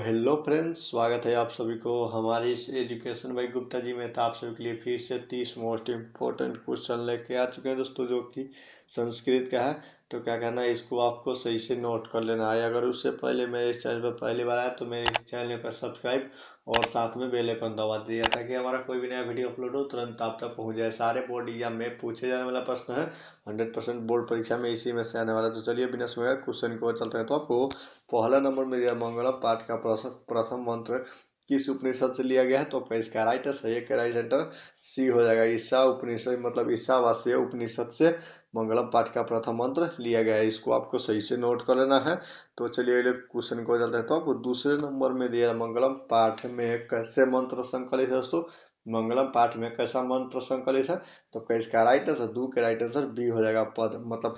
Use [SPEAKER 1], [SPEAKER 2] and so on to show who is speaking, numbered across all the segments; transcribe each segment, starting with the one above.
[SPEAKER 1] Hello friends, स्वागत है आप सभी को हमारी इस एजुकेशन बाई गुप्ता जी में। तो आप सभी के लिए फिर से 30 मोस्ट इम्पोर्टेंट क्वेश्चन लेके आ चुके हैं दोस्तों, जो कि संस्कृत का है। तो क्या करना है, इसको आपको सही से नोट कर लेना है। अगर उससे पहले मेरे इस चैनल पर पहली बार आया तो मेरे इस चैनल पर सब्सक्राइब और साथ में बेल आइकन दबा दीजिए, ताकि हमारा कोई भी नया वीडियो अपलोड हो तुरंत आप तक पहुंच जाए। सारे बोर्ड एग्जाम में पूछे जाने वाला प्रश्न है, 100% बोर्ड परीक्षा में इसी में से आने वाला। तो चलिए बिना समय क्वेश्चन को चलते हैं। तो आपको पहला नंबर में दिया मंगलम पाठ का प्रथम मंत्र किस उपनिषद से लिया गया है। तो आपका इसका राइट है, सही है, राइट सेंटर सी हो जाएगा। ईशा उपनिषद मतलब ईशावास्य उपनिषद से मंगलम पाठ का प्रथम मंत्र लिया गया है। इसको आपको सही से नोट कर लेना है। तो चलिए अगले क्वेश्चन को चलते हैं। तो आपको दूसरे नंबर में दिया मंगलम पाठ में कैसे मंत्र संकलित है दोस्तों। मंगलम पाठ में कैसा मंत्र संकलित है। तो इसका राइट आंसर दो के राइट आंसर बी हो जाएगा। पद मतलब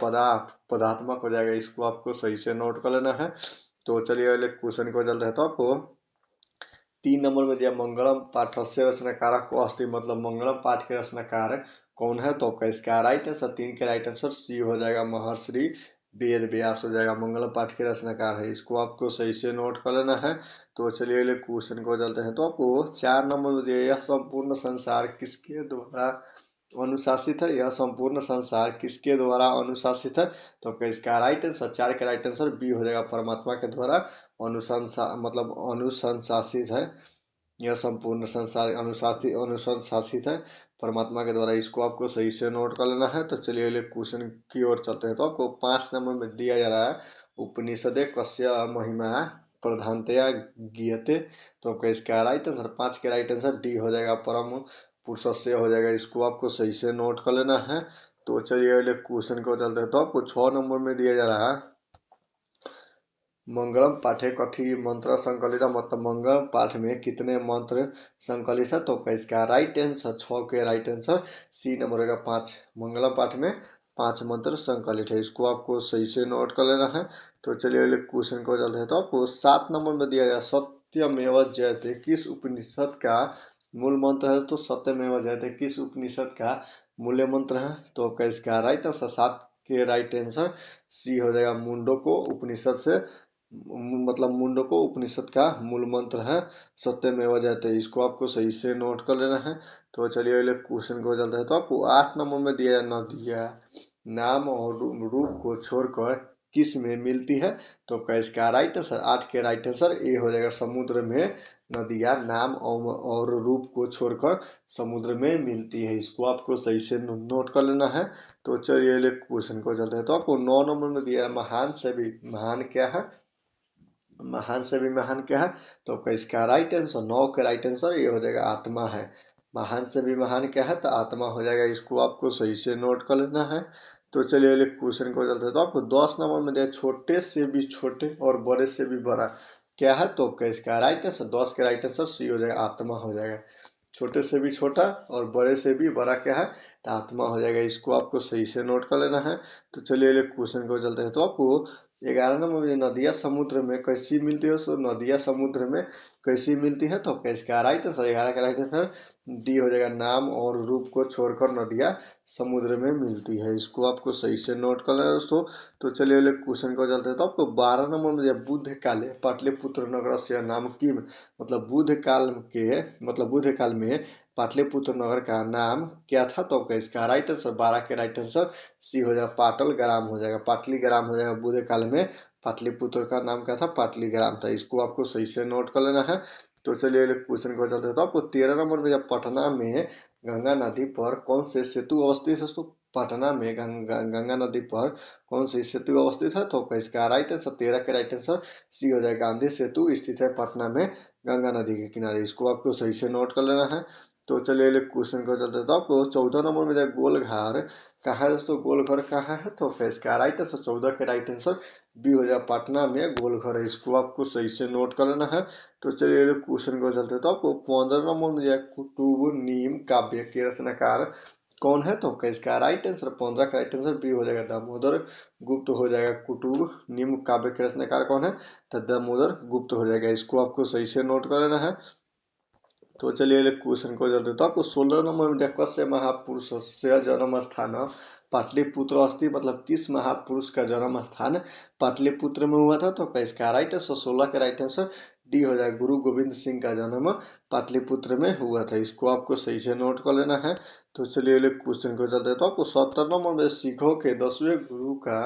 [SPEAKER 1] पदात्मक हो जाएगा। इसको आपको सही से नोट कर लेना है। तो चलिए अगले क्वेश्चन को चलते हैं। तो आपको 3 नंबर में दिया मंगलम पाठस्य रचनाकार को अस्ति मतलब मंगलम पाठ के रचनाकार कौन है। तो आपका इसका राइट आंसर 3 के राइट आंसर सी हो जाएगा। महर्षि वेद व्यास हो जाएगा। मंगलम पाठ के रचनाकार है। इसको आपको सही से नोट कर लेना है। तो चलिए अगले क्वेश्चन को चलते हैं। तो आपको 4 नंबर में दिया यह संपूर्ण संसार किसके द्वारा अनुशासित है। यह संपूर्ण संसार किसके द्वारा अनुशासित है। तो आपका इसका राइट आंसर 4 के राइट आंसर बी हो जाएगा। परमात्मा के द्वारा अनुशंसासित है। यह संपूर्ण संसार अनुशंसासित है परमात्मा के द्वारा। इसको आपको सही से नोट कर लेना है। तो चलिए अगले क्वेश्चन की ओर चलते हैं। तो आपको 5 नंबर में दिया जा रहा है उपनिषदे कस्य महिमा प्रधानतया गीयते। तो आपका इसका राइट आंसर 5 के राइट आंसर डी हो जाएगा। परम पुरुषस्य हो जाएगा। इसको आपको सही से नोट कर लेना है। तो चलिए अगले क्वेश्चन को चलते हैं। तो आपको 6 नंबर में दिया जा रहा है मंगलम पाठे कथी मंत्र संकलित मतलब मंगलम पाठ में कितने मंत्र संकलित है। तो इसका राइट आंसर 6 के राइट आंसर सी नंबर का 5। मंगलम पाठ में 5 मंत्र संकलित है। इसको आपको सही से नोट कर लेना है। तो चलिए अगले क्वेश्चन को चलते हैं। तो आपको 7 नंबर में दिया गया सत्यमेव जयते किस उपनिषद का मूल मंत्र है। तो सत्यमेव जयते किस उपनिषद का मूल्य मंत्र है। तो आपका इसका राइट आंसर 7 के राइट आंसर सी हो जाएगा। मुंडको उपनिषद से मतलब मुंडको उपनिषद का मूल मंत्र है सत्यमेव जयते। इसको आपको सही से नोट कर लेना है। तो चलिए अगले क्वेश्चन को चलते हैं। तो आपको 8 नंबर में दिया नदिया नाम और रूप को छोड़कर किस में मिलती है। तो आपका इसका राइट आंसर 8 के राइट आंसर ए हो जाएगा। समुद्र में नदियाँ नाम और रूप को छोड़कर समुद्र में मिलती है। इसको आपको सही से नोट कर लेना है। तो चलिए अगले क्वेश्चन को चलते हैं। तो आपको 9 नंबर में दिया है महान से भी महान क्या है। महान से भी महान क्या है। तो आपका इसका राइट आंसर 9 का राइट आंसर ये हो जाएगा आत्मा है। महान से भी महान क्या है तो आत्मा हो जाएगा। इसको आपको सही से नोट कर लेना है। तो चलिए अगले क्वेश्चन को चलते हैं। तो आपको 10 नंबर में दिया छोटे से भी छोटे और बड़े से भी बड़ा क्या है। तो आपका इसका राइट आंसर 10 के राइट आंसर सी हो जाएगा। आत्मा हो जाएगा। छोटे से भी छोटा और बड़े से भी बड़ा क्या है तो आत्मा हो जाएगा। इसको आपको सही से नोट कर लेना है। तो चलिए अगले क्वेश्चन को चलते हैं। तो आपको 11 नंबर में नदियाँ समुद्र में कैसी मिलती है। सो नदियाँ समुद्र में कैसी मिलती है। तो आपका इसका राइट आंसर 11 का राइट आंसर डी हो जाएगा। नाम और रूप को छोड़कर नदियाँ समुद्र में मिलती है। इसको आपको सही से नोट कर लेना दोस्तों। तो चलिए अगले क्वेश्चन को चलते हैं। तो आपको 12 नंबर में दिया बुद्ध काले पाटलिपुत्र नगर से नाम की मतलब बुद्ध काल में पाटलिपुत्र नगर का नाम क्या था। तो आपका इसका राइट आंसर 12 के राइट आंसर सी हो जाएगा। पाटलग्राम हो जाएगा। पाटलीग्राम हो जाएगा। बुद्ध काल में पाटलिपुत्र का नाम क्या था पाटलीग्राम था। इसको आपको सही से नोट कर लेना है। तो चलिए क्वेश्चन को चलते हैं। तो आपको 13 नंबर में जब पटना में गंगा नदी पर कौन से सेतु अवस्थित है। तो पटना में गंगा नदी पर कौन सी सेतु अवस्थित है। तो इसका राइट आंसर 13 के राइट आंसर सी हो जाएगा। गांधी सेतु स्थित है पटना में गंगा नदी के किनारे। इसको आपको सही से नोट कर लेना है। तो चलिए क्वेश्चन को चलते हैं। तो आपको 14 नंबर में जब गोलघर कहाँ है दोस्तों। गोलघर कहाँ है। तो इसका राइट आंसर 14 के राइट आंसर बी हो जाएगा। पटना में गोलघर है। इसको आपको सही से नोट कर लेना है। तो चलिए क्वेश्चन को चलते हैं। तो आपको 15 नंबर में जो कुतुब नीम काव्य के रचनाकार कौन है। तो इसका राइट आंसर 15 का राइट आंसर बी हो जाएगा। दामोदर गुप्त हो जाएगा। कुतुब नीम काव्य के रचनाकार कौन है तो दामोदर गुप्त हो जाएगा। इसको आपको सही से नोट कर लेना है। तो चलिए क्वेश्चन को चलते तो आपको 16 नंबर में कस्य महापुरुष से जन्म स्थान पाटलिपुत्र अस्थि मतलब किस महापुरुष का जन्म स्थान पाटलिपुत्र में हुआ था। तो इसका राइट आंसर 16 का राइट आंसर डी हो जाएगा गुरु गोविंद सिंह का जन्म पाटलिपुत्र में हुआ था। इसको आपको सही से नोट कर लेना है। तो चलिए क्वेश्चन को चलते तो आपको 70 नंबर में सिखों के 10वें गुरु का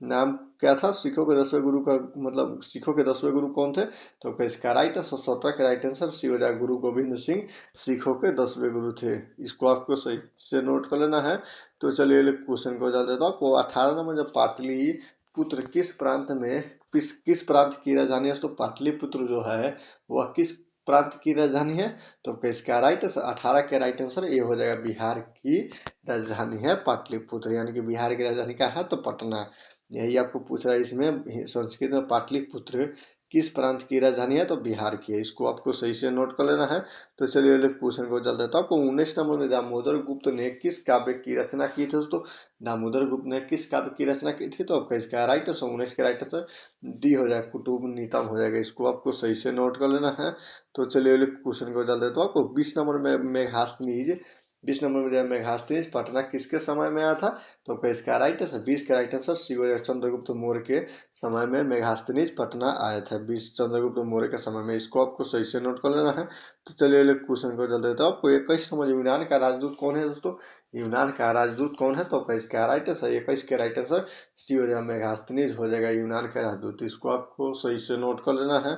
[SPEAKER 1] नाम क्या था। सिखों के 10वें गुरु का मतलब सिखों के 10वें गुरु कौन थे। तो इसका राइट आंसर 17 का राइट आंसर सी हो जाएगा गुरु गोविंद सिंह सिखों के 10वें गुरु थे। इसको आपको सही से नोट कर लेना है। तो चलिए क्वेश्चन को चलते तो आपको 18 नंबर जब पाटलिपुत्र किस प्रांत में किस प्रांत की राजधानी है। तो पाटलिपुत्र जो है वह किस प्रांत की राजधानी है। तो इसका राइट आंसर 18 के राइट आंसर ये हो जाएगा बिहार की राजधानी है पाटलिपुत्र, यानी कि बिहार की राजधानी क्या है तो पटना। यही आपको पूछ रहा है इसमें संस्कृत में पाटलिपुत्र किस प्रांत की राजधानी है तो बिहार की है। इसको आपको सही से नोट कर लेना है। तो चलिए क्वेश्चन को चल देता हूँ। आपको 19 नंबर में दामोदर गुप्त ने किस काव्य की रचना की थी दोस्तों। दामोदर गुप्त ने किस काव्य की रचना की थी। तो आपका इसका राइट आंसर 19 के राइट आंसर डी हो जाएगा कुतुब नीतम हो जाएगा। इसको आपको सही से नोट कर लेना है। तो चलिए क्वेश्चन को चल देता हूँ। आपको 20 नंबर में मेघासनीज 20 नंबर में मेघासनीज पटना किसके समय में आया था। तो इसका राइट आंसर 20 का राइट आंसर सी हो जाएगा चंद्रगुप्त मौर्य के समय में मेघासनीज पटना आया था 20 चंद्रगुप्त मौर्य के समय में। इसको आपको सही से नोट कर लेना है। तो चलिए क्वेश्चन को चल देता हूँ। आपको 21 नंबर यूनान का राजदूत कौन है दोस्तों। यूनान का राजदूत कौन है। तो इसका राइट आंसर 21 के राइट आंसर सी हो जाएगा मेघासनीज हो जाएगा यूनान का राजदूत। इसको आपको सही से नोट कर लेना है।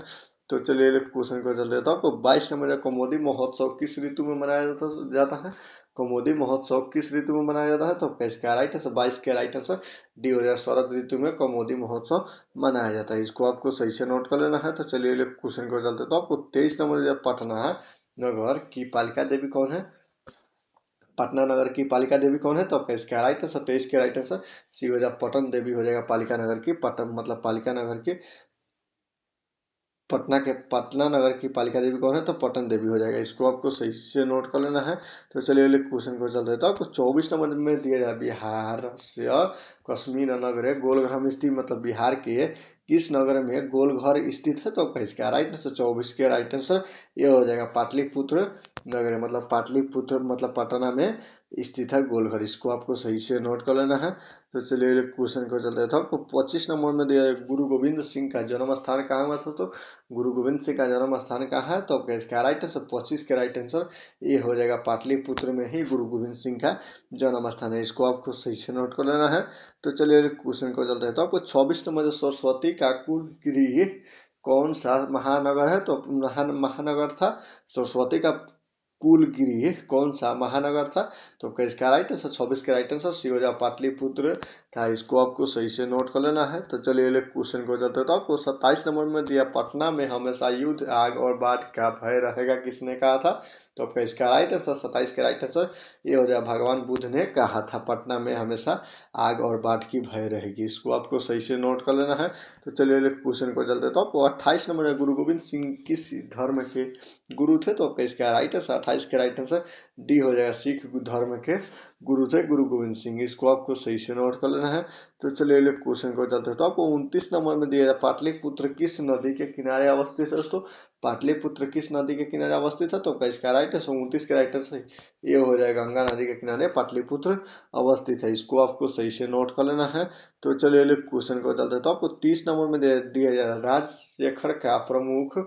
[SPEAKER 1] तो चलिए क्वेश्चन को चल देता हूँ। आपको 22 नंबर कौमुदी महोत्सव किस ऋतु में मनाया जाता है। कौमुदी महोत्सव किस ऋतु में मनाया जाता है। तो इसका राइट आंसर 22 के राइट आंसर डी हो जाएगा शरद ऋतु में कौमुदी महोत्सव मनाया जाता है। इसको आपको सही से नोट कर लेना है। तो चलिए क्वेश्चन को चलते तो आपको 23 नंबर जब पटना नगर की पालिका देवी कौन है। पटना नगर की पालिका देवी कौन है। तो इसका राइट आंसर 23 के राइट आंसर सी हो जाएगा पटन देवी हो जाएगा पालिका नगर की। पटन मतलब पालिका नगर की पटना नगर की पालिका देवी कौन है। तो पटन देवी हो जाएगा। इसको आपको सही से नोट कर लेना है। तो चलिए क्वेश्चन को चल देता हूँ। आपको 24 नंबर में दिया जाए बिहार से कश्मीर नगर गोलघर में स्थित मतलब बिहार के किस नगर में गोलघर स्थित है। तो इसका राइट आंसर 24 के राइट आंसर ये हो जाएगा पाटलिपुत्र नगर मतलब पाटलिपुत्र मतलब पटना में स्थित है गोलघर। इसको आपको सही से नोट कर लेना है। तो चलिए क्वेश्चन को चल देता हूँ। आपको 25 नंबर में दिया गुरु गोविंद सिंह का जन्म स्थान कहाँ हुआ था। तो गुरु गोविंद सिंह का जन्म स्थान कहाँ है। तो इसका राइट आंसर 25 के राइट आंसर ये हो जाएगा पाटलिपुत्र में ही गुरु गोविंद सिंह का जन्म स्थान है। इसको आपको सही से नोट कर लेना है। तो चलिए क्वेश्चन को चलते हैं। तो आपको 26 नंबर सरस्वती का कुल गृह कौन सा महानगर है। तो महानगर था सरस्वती का कुल गृह कौन सा महानगर था। तो इसका राइट आंसर 26 के राइट आंसर सी हो जाएगा पाटलिपुत्र था। इसको आपको सही से नोट कर लेना है। तो चलिए क्वेश्चन को चलते तो आपको 27 नंबर में दिया पटना में हमेशा युद्ध आग और बाढ़ का भय रहेगा किसने कहा था। तो आपका इसका राइट आंसर 27 के राइट आंसर ये हो जाएगा भगवान बुद्ध ने कहा था पटना में हमेशा आग और बाढ़ की भय रहेगी। इसको आपको सही से नोट कर लेना है। तो चलिए क्वेश्चन को चलते तो आपको 28 नंबर गुरु गोविंद सिंह किस धर्म के गुरु थे। तो आपका इसका राइट आंसर 28 के राइट आंसर डी हो जाएगा सिख धर्म के गुरु थे गुरु गोविंद सिंह। इसको आपको सही से नोट कर लेना है। तो चलिए क्वेश्चन को चलते तो आपको 29 नंबर में दिया जाए पाटलिपुत्र किस नदी के किनारे अवस्थित है। दोस्तों पाटलिपुत्र किस नदी के किनारे अवस्थित है। तो इसका राइट आंसर 29 के राइट आंसर ये हो जाएगा गंगा नदी के किनारे पाटलिपुत्र अवस्थित है। इसको आपको सही से नोट कर लेना है। तो चलिए क्वेश्चन को चलते तो आपको 30 नंबर में दिया जाएगा राजशेखर का प्रमुख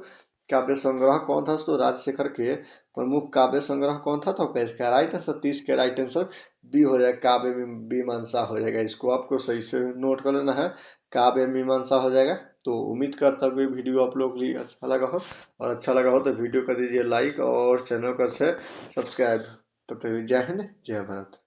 [SPEAKER 1] काव्य संग्रह कौन था। तो राजशेखर के प्रमुख काव्य संग्रह कौन था। तो इसका राइट आंसर 30 के राइट आंसर बी हो जाएगा काव्य मीमांसा हो जाएगा। इसको आपको सही से नोट कर लेना है काव्य मीमांसा हो जाएगा। तो उम्मीद करता हूँ वीडियो आप लोग के लिए अच्छा लगा हो और अच्छा लगा हो तो वीडियो कर दीजिए लाइक और चैनल कर शेयर सब्सक्राइब। तब तक जय हिंद जय भारत।